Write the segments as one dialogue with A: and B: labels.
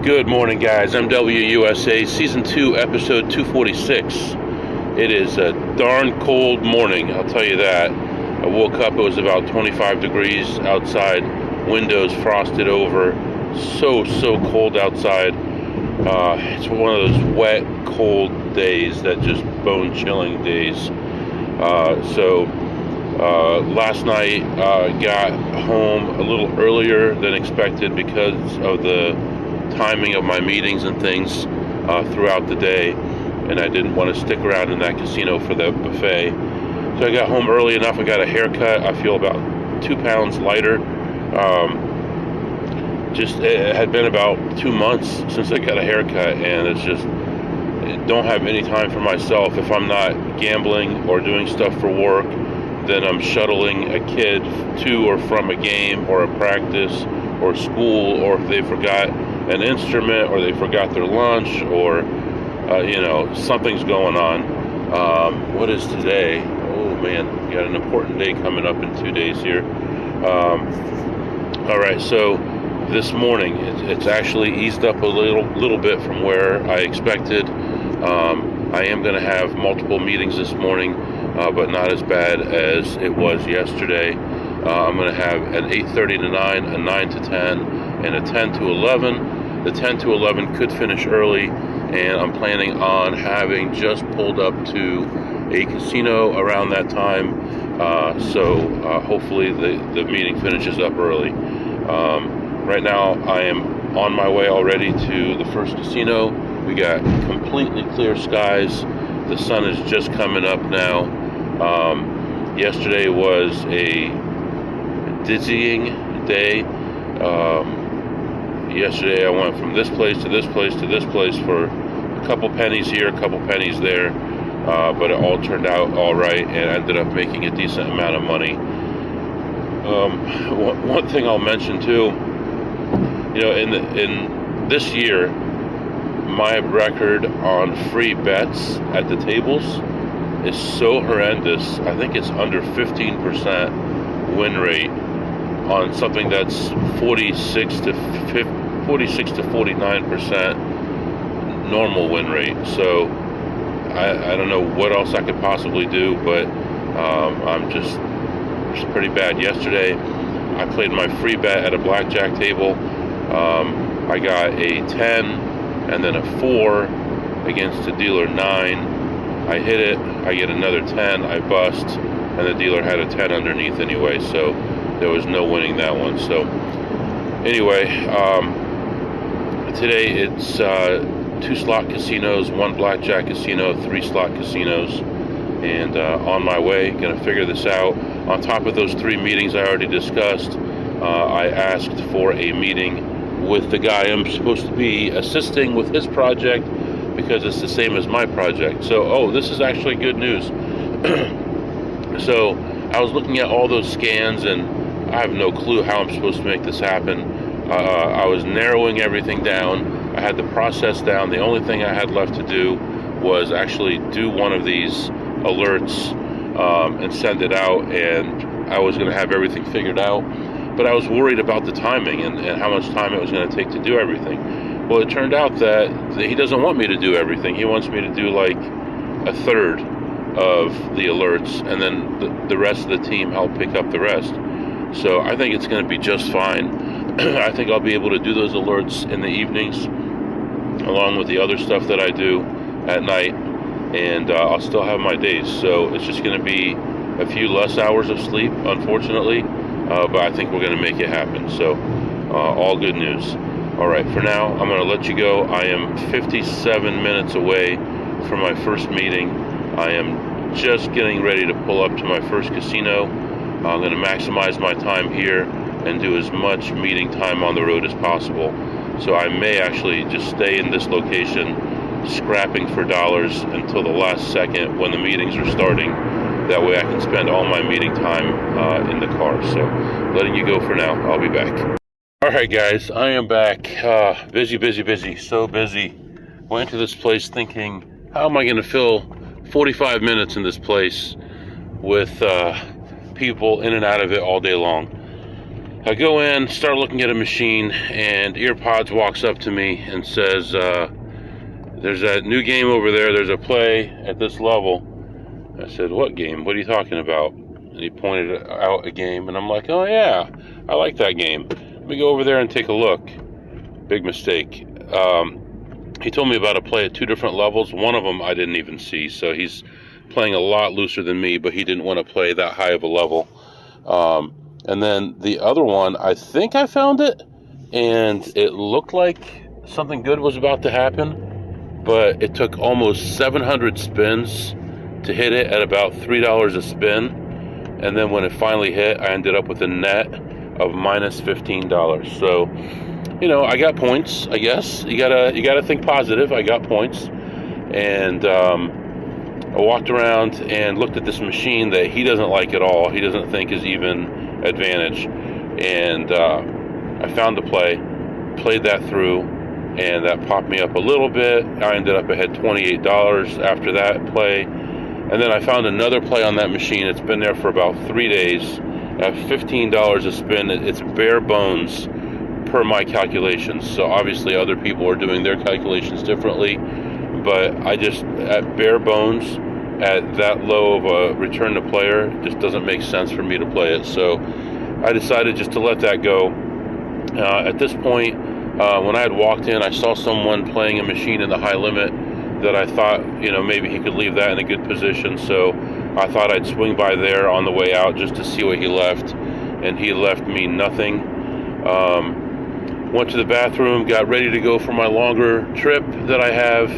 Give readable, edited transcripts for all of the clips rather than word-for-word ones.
A: Good morning, guys. MWUSA Season 2, Episode 246. It is a darn cold morning, I'll tell you that. I woke up, it was about 25 degrees outside, windows frosted over. So cold outside. It's one of those wet, cold days that just bone-chilling days. Last night, got home a little earlier than expected because of the timing of my meetings and things throughout the day, and I didn't want to stick around in that casino for the buffet. So I got home early enough. I got a haircut. I feel about 2 pounds lighter. It had been about 2 months since I got a haircut, and it's just, I don't have any time for myself. If I'm not gambling or doing stuff for work, then I'm shuttling a kid to or from a game or a practice or school, or if they forgot an instrument or they forgot their lunch, or something's going on. What is today? Oh man, we got an important day coming up in 2 days here. All right, so this morning it's actually eased up a little bit from where I expected. I am going to have multiple meetings this morning, but not as bad as it was yesterday. I'm going to have an 8:30 to 9, a 9 to 10, and a 10 to 11. The 10 to 11 could finish early, and I'm planning on having just pulled up to a casino around that time. Hopefully the meeting finishes up early. Right now I am on my way already to the first casino. We got completely clear skies. The sun is just coming up now. Yesterday was a dizzying day. Yesterday I went from this place to this place to this place for a couple pennies here, a couple pennies there, but it all turned out all right, and I ended up making a decent amount of money. One thing I'll mention too, in this year, my record on free bets at the tables is so horrendous. I think it's under 15% win rate on something that's 46 to 49% normal win rate. So I don't know what else I could possibly do, but I'm just pretty bad. Yesterday I played my free bet at a blackjack table. I got a 10 and then a 4 against a dealer 9. I hit it, I get another 10, I bust, and the dealer had a 10 underneath anyway, so there was no winning that one. So anyway, today it's 2 slot casinos, 1 blackjack casino, 3 slot casinos, and on my way, gonna figure this out. On top of those 3 meetings I already discussed, I asked for a meeting with the guy I'm supposed to be assisting with his project, because it's the same as my project. So, this is actually good news. So I was looking at all those scans, and I have no clue how I'm supposed to make this happen. I was narrowing everything down. I had the process down. The only thing I had left to do was actually do one of these alerts and send it out, and I was going to have everything figured out. But I was worried about the timing and how much time it was going to take to do everything. Well, it turned out that he doesn't want me to do everything. He wants me to do like a third of the alerts, and then the rest of the team help pick up the rest. So I think it's going to be just fine. I think I'll be able to do those alerts in the evenings, along with the other stuff that I do at night, and I'll still have my days. So it's just going to be a few less hours of sleep, unfortunately, but I think we're going to make it happen. So all good news. All right, for now, I'm going to let you go. I am 57 minutes away from my first meeting. I am just getting ready to pull up to my first casino. I'm going to maximize my time here and do as much meeting time on the road as possible. So I may actually just stay in this location, scrapping for dollars until the last second when the meetings are starting. That way I can spend all my meeting time in the car. So letting you go for now. I'll be back. All right, guys, I am back. Busy, so busy. Went to this place thinking, how am I going to fill 45 minutes in this place with people in and out of it all day long? I go in, start looking at a machine, and EarPods walks up to me and says, there's that new game over there, there's a play at this level. I said, what game? What are you talking about? And he pointed out a game, and I'm like, oh yeah, I like that game. Let me go over there and take a look. Big mistake. He told me about a play at 2 different levels. One of them I didn't even see, so he's playing a lot looser than me, but he didn't want to play that high of a level. And then the other one, I think I found it, and it looked like something good was about to happen, but it took almost 700 spins to hit it at about $3 a spin. And then when it finally hit, I ended up with a net of minus $15. So, you know, I got points, I guess. You gotta think positive. I got points. And I walked around and looked at this machine that he doesn't like at all. He doesn't think is even advantage. And I found the play, played that through, and that popped me up a little bit. I ended up ahead $28 after that play. And then I found another play on that machine. It's been there for about 3 days at $15 a spin. It's bare bones per my calculations. So obviously other people are doing their calculations differently. But I just, at bare bones, at that low of a return to player, it just doesn't make sense for me to play it. So I decided just to let that go. At this point, when I had walked in, I saw someone playing a machine in the high limit that I thought, you know, maybe he could leave that in a good position. So I thought I'd swing by there on the way out just to see what he left. And he left me nothing. Went to the bathroom, got ready to go for my longer trip that I have,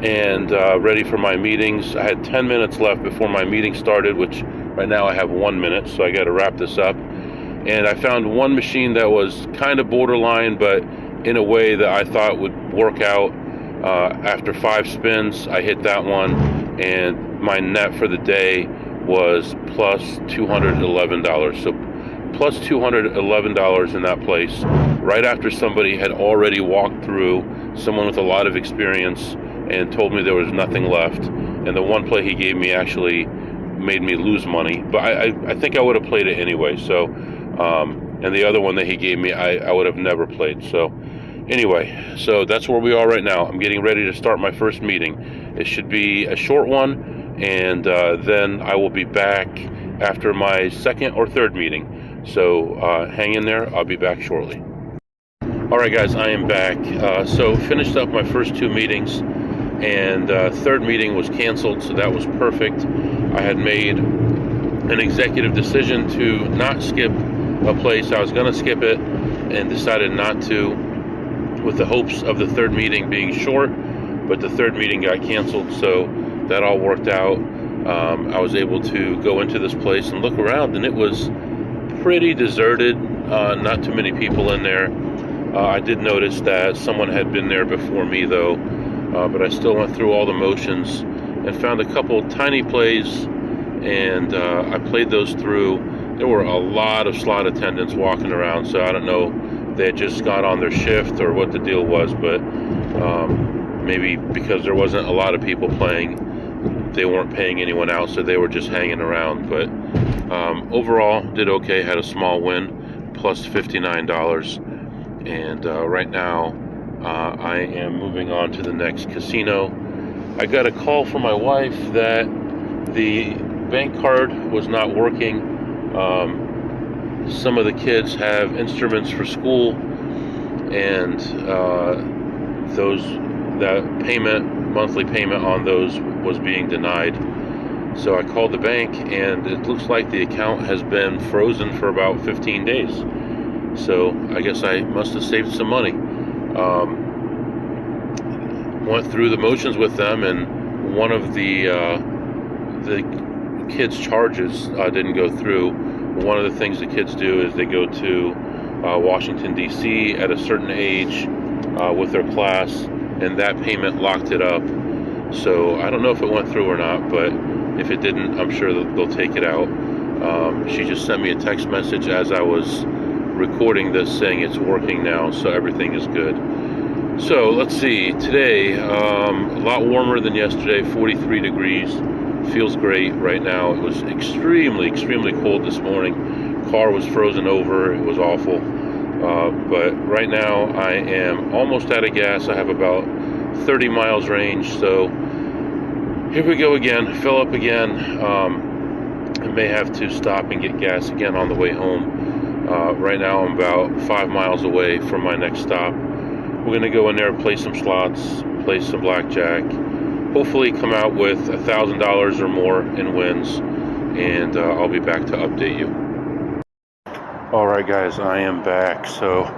A: and ready for my meetings. I had 10 minutes left before my meeting started, which right now I have 1 minute, so I got to wrap this up. And I found one machine that was kind of borderline, but in a way that I thought would work out. After 5 spins, I hit that one, and my net for the day was plus $211. So plus $211 in that place, right after somebody had already walked through, someone with a lot of experience, and told me there was nothing left. And the one play he gave me actually made me lose money, but I think I would have played it anyway. So and the other one that he gave me, I would have never played. So anyway, so that's where we are right now. I'm getting ready to start my first meeting. It should be a short one, and then I will be back after my second or third meeting. So hang in there, I'll be back shortly. Alright guys, I am back. So finished up my first 2 meetings, and third meeting was canceled, so that was perfect. I had made an executive decision to not skip a place. I was going to skip it and decided not to, with the hopes of the third meeting being short, but the third meeting got canceled, so that all worked out. I was able to go into this place and look around, and it was pretty deserted. Not too many people in there. I did notice that someone had been there before me though, but I still went through all the motions and found a couple tiny plays, and I played those through. There were a lot of slot attendants walking around, so I don't know if they had just got on their shift or what the deal was, but maybe because there wasn't a lot of people playing, they weren't paying anyone out, so they were just hanging around. But overall, did okay, had a small win, plus $59. And right now, I am moving on to the next casino. I got a call from my wife that the bank card was not working. Some of the kids have instruments for school, and that monthly payment on those was being denied. So I called the bank, and it looks like the account has been frozen for about 15 days. So I guess I must have saved some money. Went through the motions with them, and one of the kids' charges didn't go through. One of the things the kids do is they go to Washington, D.C. at a certain age with their class, and that payment locked it up. So I don't know if it went through or not, but if it didn't, I'm sure that they'll take it out. She just sent me a text message as I was recording this saying it's working now, so everything is good. So let's see, today a lot warmer than yesterday, 43 degrees, feels great right now. It was extremely cold this morning, car was frozen over. It was awful. But right now I am almost out of gas. I have about 30 miles range, so here we go again. Fill up again. I may have to stop and get gas again on the way home. Right now I'm about 5 miles away from my next stop. We're gonna go in there, play some slots, play some blackjack, hopefully come out with $1,000 or more in wins, and I'll be back to update you. Alright guys, I am back. So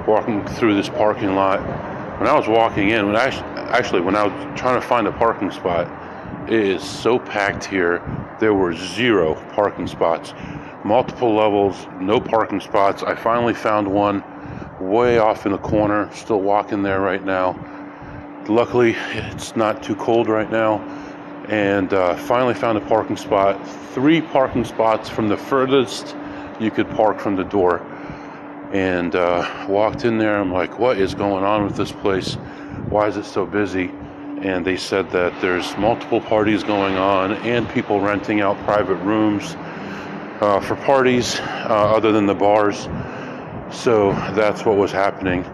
A: walking through this parking lot, when I was walking in, when I was trying to find a parking spot, it is so packed here. There were 0 parking spots, multiple levels, no parking spots. I finally found one way off in the corner. Still walking there right now. Luckily it's not too cold right now, and finally found a parking spot. 3 parking spots from the furthest you could park from the door, and walked in there. I'm like, what is going on with this place? Why is it so busy? And they said that there's multiple parties going on and people renting out private rooms for parties other than the bars. So that's what was happening.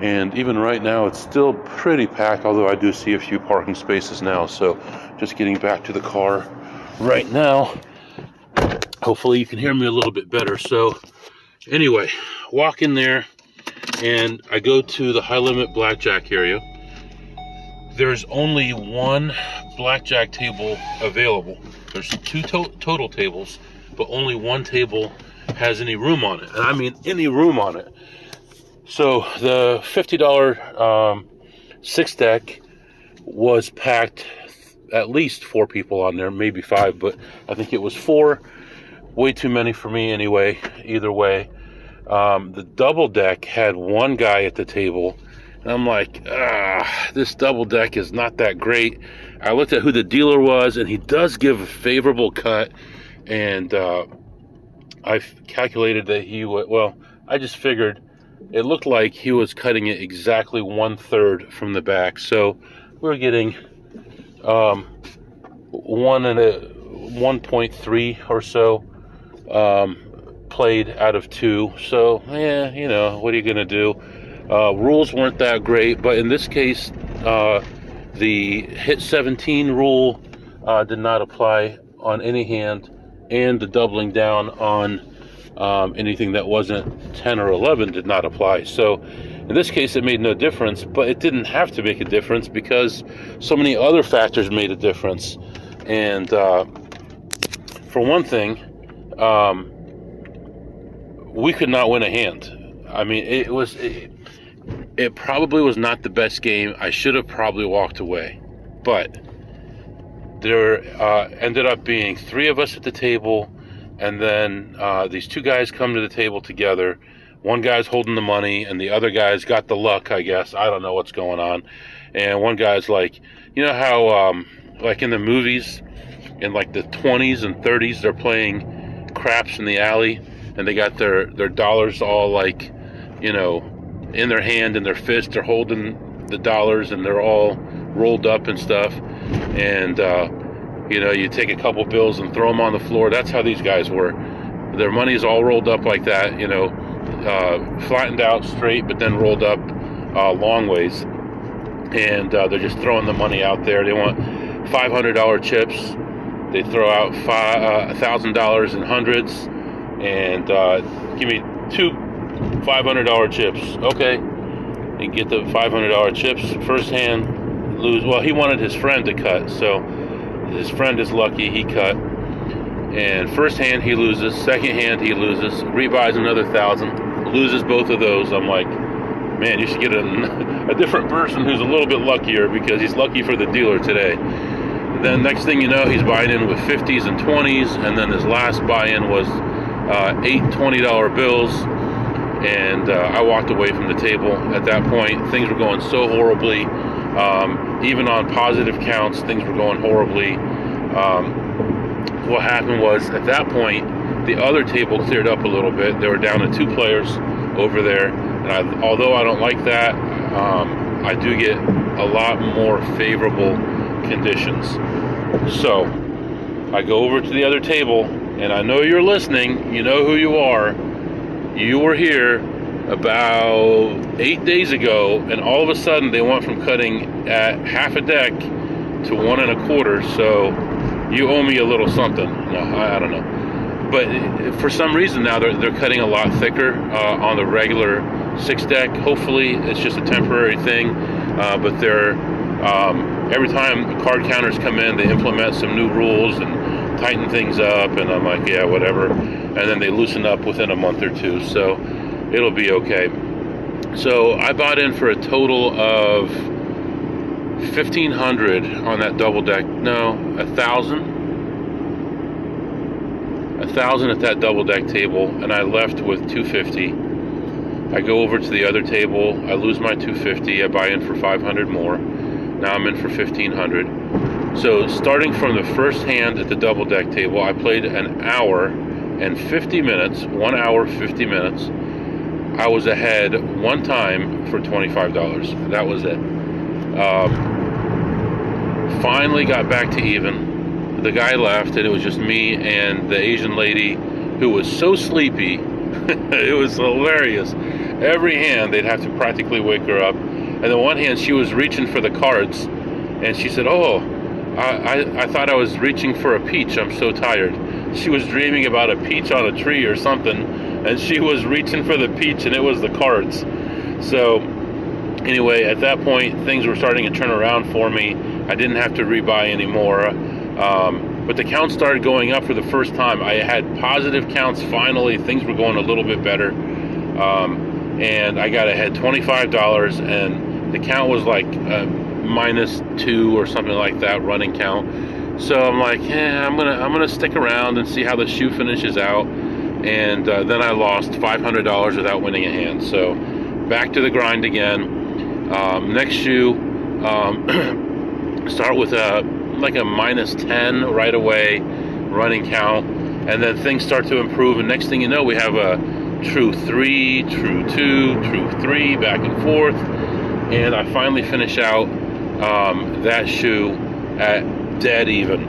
A: And even right now it's still pretty packed, although I do see a few parking spaces now. So just getting back to the car right now. Hopefully you can hear me a little bit better. So anyway, walk in there and I go to the high limit blackjack area. There's only 1 blackjack table available. There's 2 total tables, but only 1 table has any room on it. And I mean any room on it. So the $50 6 deck was packed, at least 4 people on there, maybe 5, but I think it was 4. Way too many for me anyway, either way. The double deck had 1 guy at the table, and I'm like, this double deck is not that great. I looked at who the dealer was, and he does give a favorable cut, and I calculated that he would, well, I just figured it looked like he was cutting it exactly 1/3 from the back. So we're getting 1.3 or so played out of 2. So yeah, you know, what are you gonna do? Rules weren't that great, but in this case the hit 17 rule did not apply on any hand, and the doubling down on anything that wasn't 10 or 11 did not apply. So in this case it made no difference, but it didn't have to make a difference because so many other factors made a difference. And for one thing, we could not win a hand. I mean, it probably was not the best game. I should have probably walked away, but there ended up being 3 of us at the table, and then these 2 guys come to the table together. One guy's holding the money, and the other guy's got the luck, I guess. I don't know what's going on. And one guy's like, you know how like in the movies, in like the 20s and 30s, they're playing craps in the alley, and they got their dollars all like, you know, in their hand, in their fist. They're holding the dollars, and they're all rolled up and stuff. And you know, you take a couple bills and throw them on the floor. That's how these guys were. Their money's all rolled up like that, you know, flattened out straight, but then rolled up long ways. And they're just throwing the money out there. They want $500 chips. They throw out $1,000 in hundreds, and give me 2 $500 chips. Okay, and get the $500 chips. First hand, lose. Well, he wanted his friend to cut, so his friend is lucky, he cut. And first hand he loses, second hand he loses, rebuys another 1,000, loses both of those. I'm like, man, you should get a different person who's a little bit luckier, because he's lucky for the dealer today. Then next thing you know, he's buying in with 50s and 20s, and then his last buy-in was 8 $20 bills, and I walked away from the table. At that point, things were going so horribly. Even on positive counts, things were going horribly. What happened was, at that point, the other table cleared up a little bit. They were down to 2 players over there, and although I don't like that, I do get a lot more favorable conditions. So I go over to the other table, and I know you're listening, you know who you are. You were here about 8 days ago, and all of a sudden they went from cutting at half a deck to 1 1/4. So you owe me a little something. No, I don't know. But for some reason now they're cutting a lot thicker on the regular 6 deck. Hopefully it's just a temporary thing. But they're every time card counters come in, they implement some new rules and tighten things up. And I'm like, yeah, whatever. And then they loosen up within a month or two. So it'll be okay. So I bought in for a total of $1,500 on that double deck. No, $1,000 at that double deck table, and I left with $250. I go over to the other table, I lose my $250, I buy in for $500 more. Now I'm in for $1,500. So starting from the first hand at the double deck table, I played an hour and 50 minutes, 1 hour 50 minutes. I was ahead one time for $25. That was it. Finally got back to even. The guy left, and it was just me and the Asian lady who was so sleepy. It was hilarious. Every hand, they'd have to practically wake her up. And the one hand, she was reaching for the cards, and she said, oh, I thought I was reaching for a peach. I'm so tired. She was dreaming about a peach on a tree or something, and she was reaching for the peach, and it was the cards. So anyway, at that point, things were starting to turn around for me. I didn't have to rebuy anymore. But the counts started going up for the first time. I had positive counts finally. Things were going a little bit better. And I got ahead $25, and the count was like -2 or something like that, running count. So I'm like, yeah, I'm gonna stick around and see how the shoe finishes out. And then I lost $500 without winning a hand. So back to the grind again. Next shoe, start with like a -10 right away, running count, and then things start to improve, and next thing you know, we have a true 3, true 2, true 3, back and forth, and I finally finish out that shoe at dead even.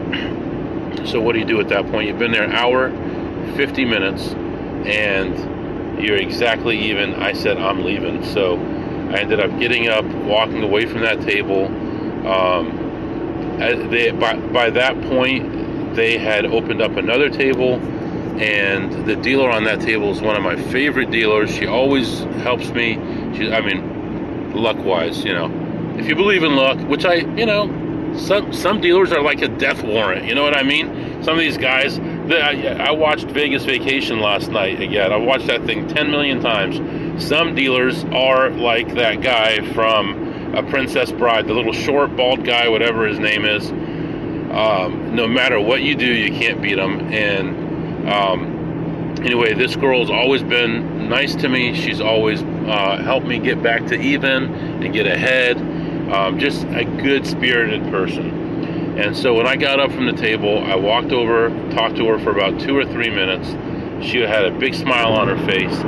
A: So what do you do at that point? You've been there an hour, 50 minutes, and you're exactly even. I said I'm leaving, so I ended up getting up, walking away from that table. By that point, they had opened up another table, and the dealer on that table is one of my favorite dealers. She always helps me. Luck-wise, if you believe in luck, which some dealers are like a death warrant. You know what I mean? Some of these guys. I watched Vegas Vacation last night again. I watched that thing 10 million times. Some dealers are like that guy from A Princess Bride, the little short, bald guy, whatever his name is. No matter what you do, you can't beat him. And anyway, this girl's always been nice to me. She's always helped me get back to even and get ahead. Just a good-spirited person. And so when I got up from the table, I walked over, talked to her for about 2 or 3 minutes. She had a big smile on her face.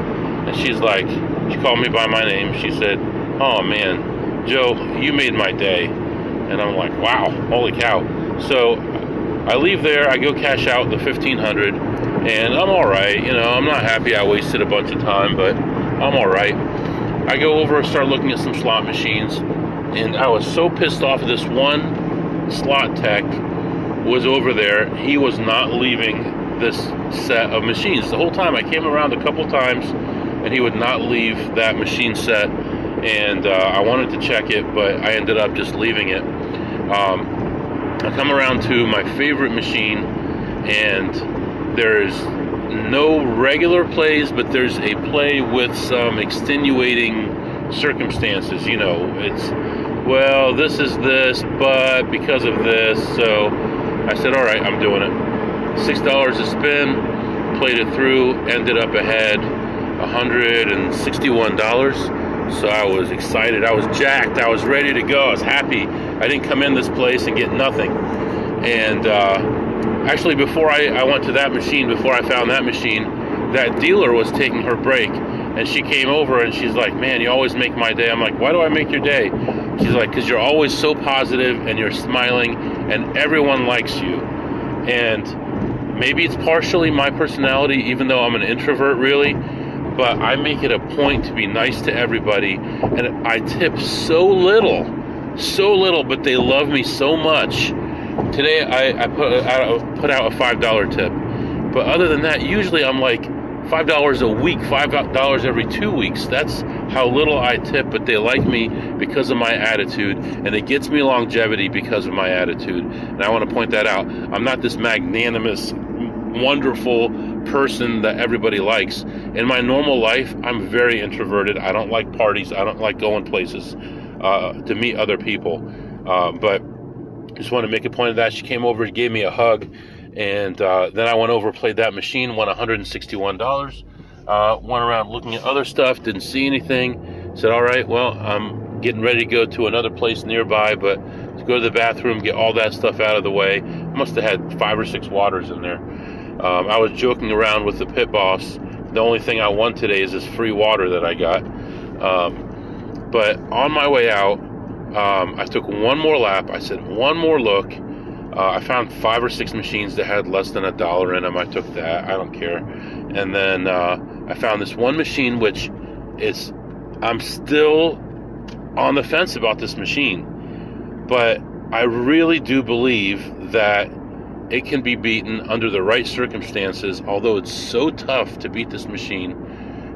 A: And she's like, she called me by my name. She said, oh man, Joe, you made my day. And I'm like, wow, holy cow. So I leave there, I go cash out the $1,500, and I'm all right. I'm not happy I wasted a bunch of time, but I'm all right. I go over and start looking at some slot machines, and I was so pissed off at this one slot tech was over there. He was not leaving this set of machines. The whole time I came around a couple times, and he would not leave that machine set. And I wanted to check it, but I ended up just leaving it. I come around to my favorite machine, and there's no regular plays, but there's a play with some extenuating circumstances. It's, well, this is this, but because of this. So I said, all right, I'm doing it. $6 a spin, played it through, ended up ahead $161. So I was excited, I was jacked, I was ready to go, I was happy. I didn't come in this place and get nothing. And actually, before I went to that machine, before I found that machine, that dealer was taking her break. And she came over and she's like, man, you always make my day. I'm like, why do I make your day? She's like, because you're always so positive and you're smiling and everyone likes you. And maybe it's partially my personality, even though I'm an introvert really, but I make it a point to be nice to everybody, and I tip so little, but they love me so much. Today I put out a $5 tip, but other than that, usually I'm like $5 a week, $5 every 2 weeks. That's how little I tip, but they like me because of my attitude, and it gets me longevity because of my attitude. And I want to point that out. I'm not this magnanimous, wonderful person that everybody likes. In my normal life, I'm very introverted. I don't like parties. I don't like going places to meet other people. But just want to make a point of that. She came over and gave me a hug, and then I went over, played that machine, won $161. Went around looking at other stuff, didn't see anything. Said, all right, well, I'm getting ready to go to another place nearby, but to go to the bathroom, get all that stuff out of the way. Must have had 5 or 6 waters in there. I was joking around with the pit boss. The only thing I won today is this free water that I got. But on my way out, I took one more lap. I said, one more look. I found 5 or 6 machines that had less than $1 in them. I took that. I don't care. And then I found this one machine, which is, I'm still on the fence about this machine. But I really do believe that it can be beaten under the right circumstances, although it's so tough to beat this machine.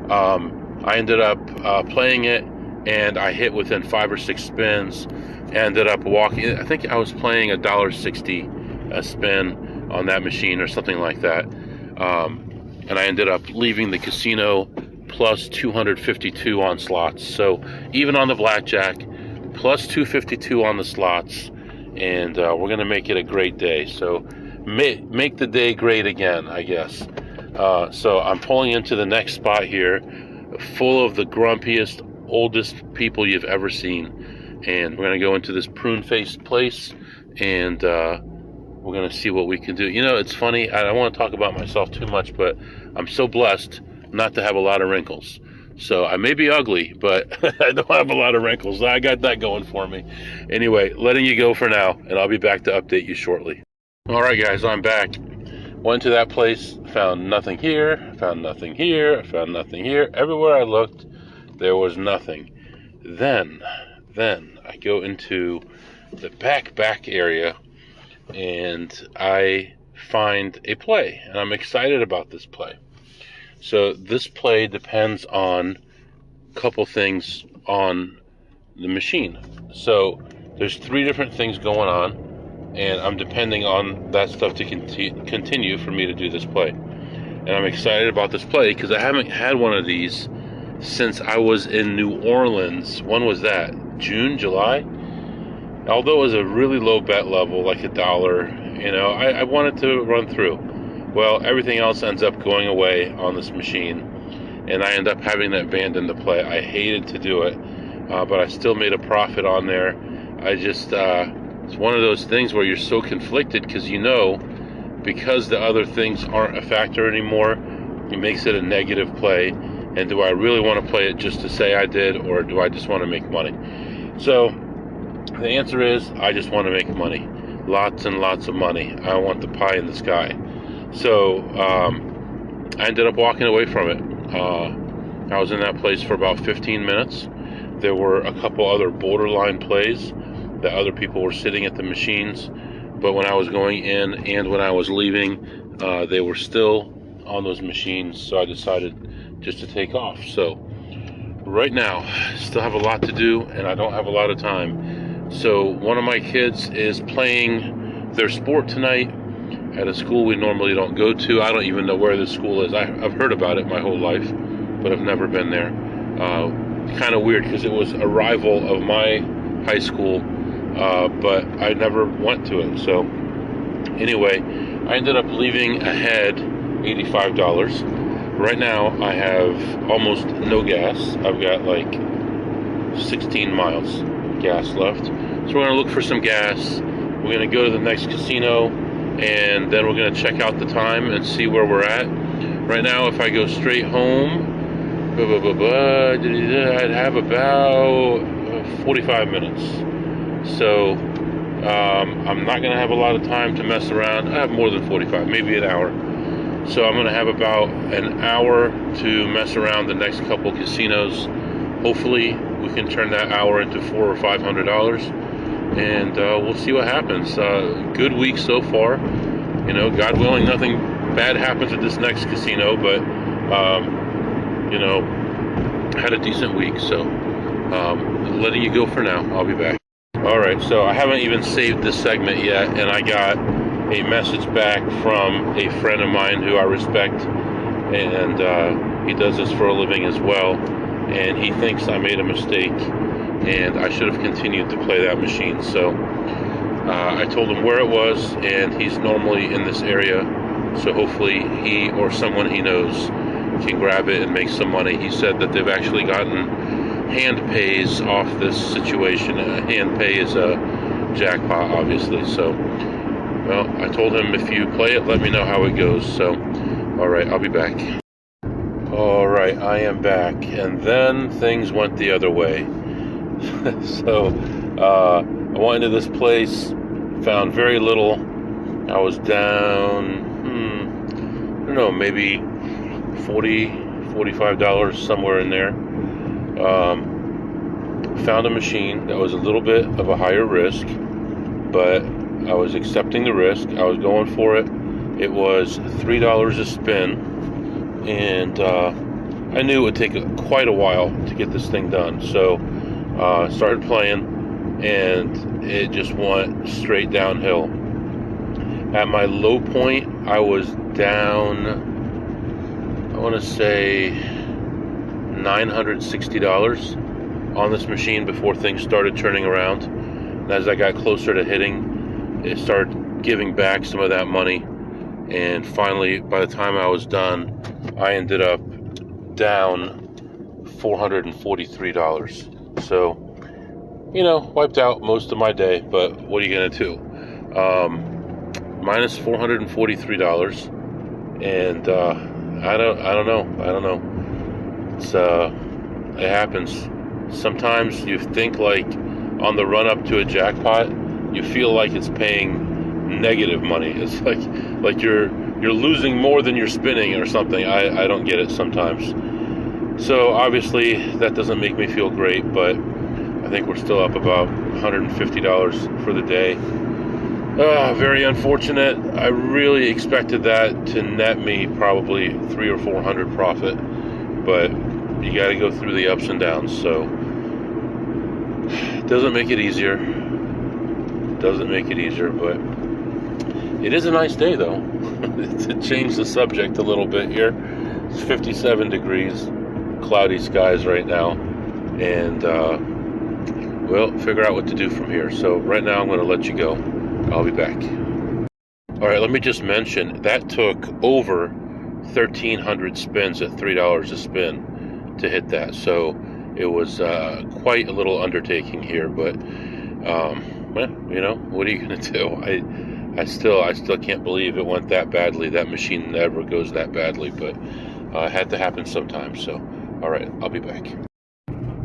A: I ended up playing it, and I hit within 5 or 6 spins. Ended up walking, I think I was playing $1.60 a spin on that machine or something like that. And I ended up leaving the casino plus 252 on slots. So even on the blackjack, plus 252 on the slots. And we're going to make it a great day. So make the day great again, I guess. So I'm pulling into the next spot here, full of the grumpiest, oldest people you've ever seen. And we're going to go into this prune-faced place, and we're going to see what we can do. You know, it's funny, I don't want to talk about myself too much, but I'm so blessed not to have a lot of wrinkles. So I may be ugly, but I don't have a lot of wrinkles. I got that going for me. Anyway, letting you go for now, and I'll be back to update you shortly. All right, guys, I'm back. Went to that place, found nothing here, found nothing here, found nothing here. Everywhere I looked, there was nothing. Then I go into the back area, and I find a play, and I'm excited about this play. So this play depends on a couple things on the machine. So there's 3 different things going on, and I'm depending on that stuff to continue for me to do this play. And I'm excited about this play because I haven't had one of these since I was in New Orleans. When was that? June, July? Although it was a really low bet level, like $1, you know, I wanted to run through. Well, everything else ends up going away on this machine, and I end up having to abandon the play. I hated to do it, but I still made a profit on there. I just, it's one of those things where you're so conflicted because you know, because the other things aren't a factor anymore, it makes it a negative play. And do I really want to play it just to say I did, or do I just want to make money? So the answer is, I just want to make money. Lots and lots of money. I want the pie in the sky. So I ended up walking away from it. I was in that place for about 15 minutes. There were a couple other borderline plays that other people were sitting at the machines. But when I was going in and when I was leaving, they were still on those machines. So I decided just to take off. So right now, I still have a lot to do, and I don't have a lot of time. So one of my kids is playing their sport tonight at a school we normally don't go to. I don't even know where this school is. I've heard about it my whole life, but I've never been there. Kind of weird because it was a rival of my high school, but I never went to it. So anyway, I ended up leaving ahead $85. Right now, I have almost no gas. I've got like 16 miles gas left. So we're going to look for some gas. We're going to go to the next casino, and then we're going to check out the time and see where we're at. Right now, if I go straight home, I'd have about 45 minutes. So I'm not going to have a lot of time to mess around. I have more than 45, maybe an hour. So I'm going to have about an hour to mess around the next couple casinos. Hopefully we can turn that hour into $400 or $500, and we'll see what happens. Good week so far. You know, God willing, nothing bad happens at this next casino, but you know, had a decent week. So letting you go for now. I'll be back. All right, so I haven't even saved this segment yet, and I got a message back from a friend of mine who I respect, and he does this for a living as well, and he thinks I made a mistake and I should have continued to play that machine. So I told him where it was, and he's normally in this area, so hopefully he or someone he knows can grab it and make some money. He said that they've actually gotten hand pays off this situation. Hand pay is a jackpot, obviously. So, well, I told him if you play it, let me know how it goes. So, all right, I'll be back. All right, I am back, and then things went the other way. So, I went into this place, found very little. I was down, I don't know, maybe $40, $45, somewhere in there. Found a machine that was a little bit of a higher risk, but I was accepting the risk. I was going for it. It was $3 a spin, and I knew it would take quite a while to get this thing done. So started playing, and it just went straight downhill. At my low point, I was down, I want to say $960 on this machine before things started turning around. And as I got closer to hitting, it started giving back some of that money. And finally, by the time I was done, I ended up down $443. So, you know, wiped out most of my day, but what are you going to do? Minus $443. And I don't know. It's it happens. Sometimes you think like on the run up to a jackpot, you feel like it's paying negative money. It's like you're losing more than you're spinning or something. I don't get it sometimes. So obviously that doesn't make me feel great, but I think we're still up about $150 for the day. Very unfortunate. I really expected that to net me probably $300 or $400 profit, but you got to go through the ups and downs. So it doesn't make it easier. But it is a nice day, though. To change the subject a little bit here, it's 57 degrees, cloudy skies right now, and we'll figure out what to do from here. So right now I'm going to let you go. I'll be back. All right, let me just mention that took over 1,300 spins at $3 a spin to hit that. So it was quite a little undertaking here, but well, you know, what are you going to do? I still can't believe it went that badly. That machine never goes that badly, but it had to happen sometime. So, all right, I'll be back.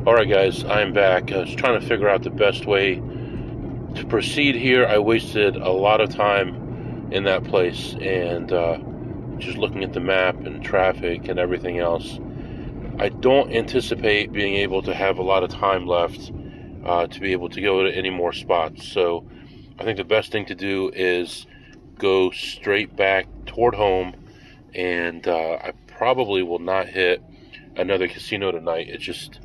A: All right, guys, I'm back. I was trying to figure out the best way to proceed here. I wasted a lot of time in that place, and just looking at the map and traffic and everything else. I don't anticipate being able to have a lot of time left to be able to go to any more spots. So I think the best thing to do is go straight back toward home, and I probably will not hit another casino tonight. It's just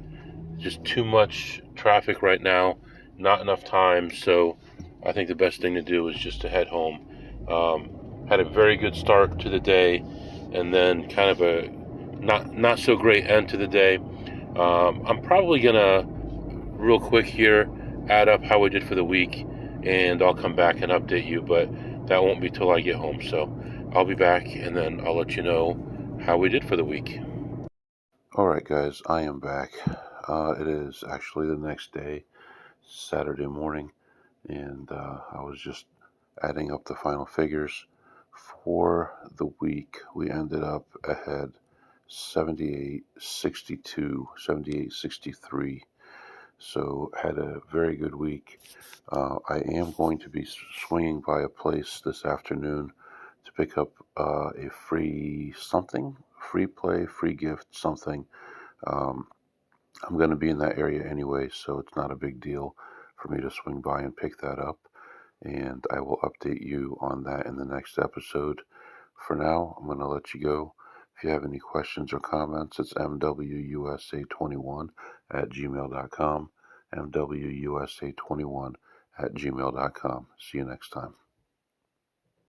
A: too much traffic right now, not enough time. So I think the best thing to do is just to head home. Had a very good start to the day, and then kind of a not so great end to the day. I'm probably gonna real quick here add up how we did for the week, and I'll come back and update you, but that won't be till I get home. So I'll be back, and then I'll let you know how we did for the week. All right, guys, I am back. It is actually the next day, Saturday morning, and I was just adding up the final figures for the week. We ended up ahead 78.62, 78.63.
B: So had a very good week. I am going to be swinging by a place this afternoon to pick up a free something, free play, free gift, something. Um, I'm going to be in that area anyway, so it's not a big deal for me to swing by and pick that up. And I will update you on that in the next episode. For now, I'm going to let you go. If you have any questions or comments, it's mwusa21 at gmail.com. mwusa21 at gmail.com. See you next time.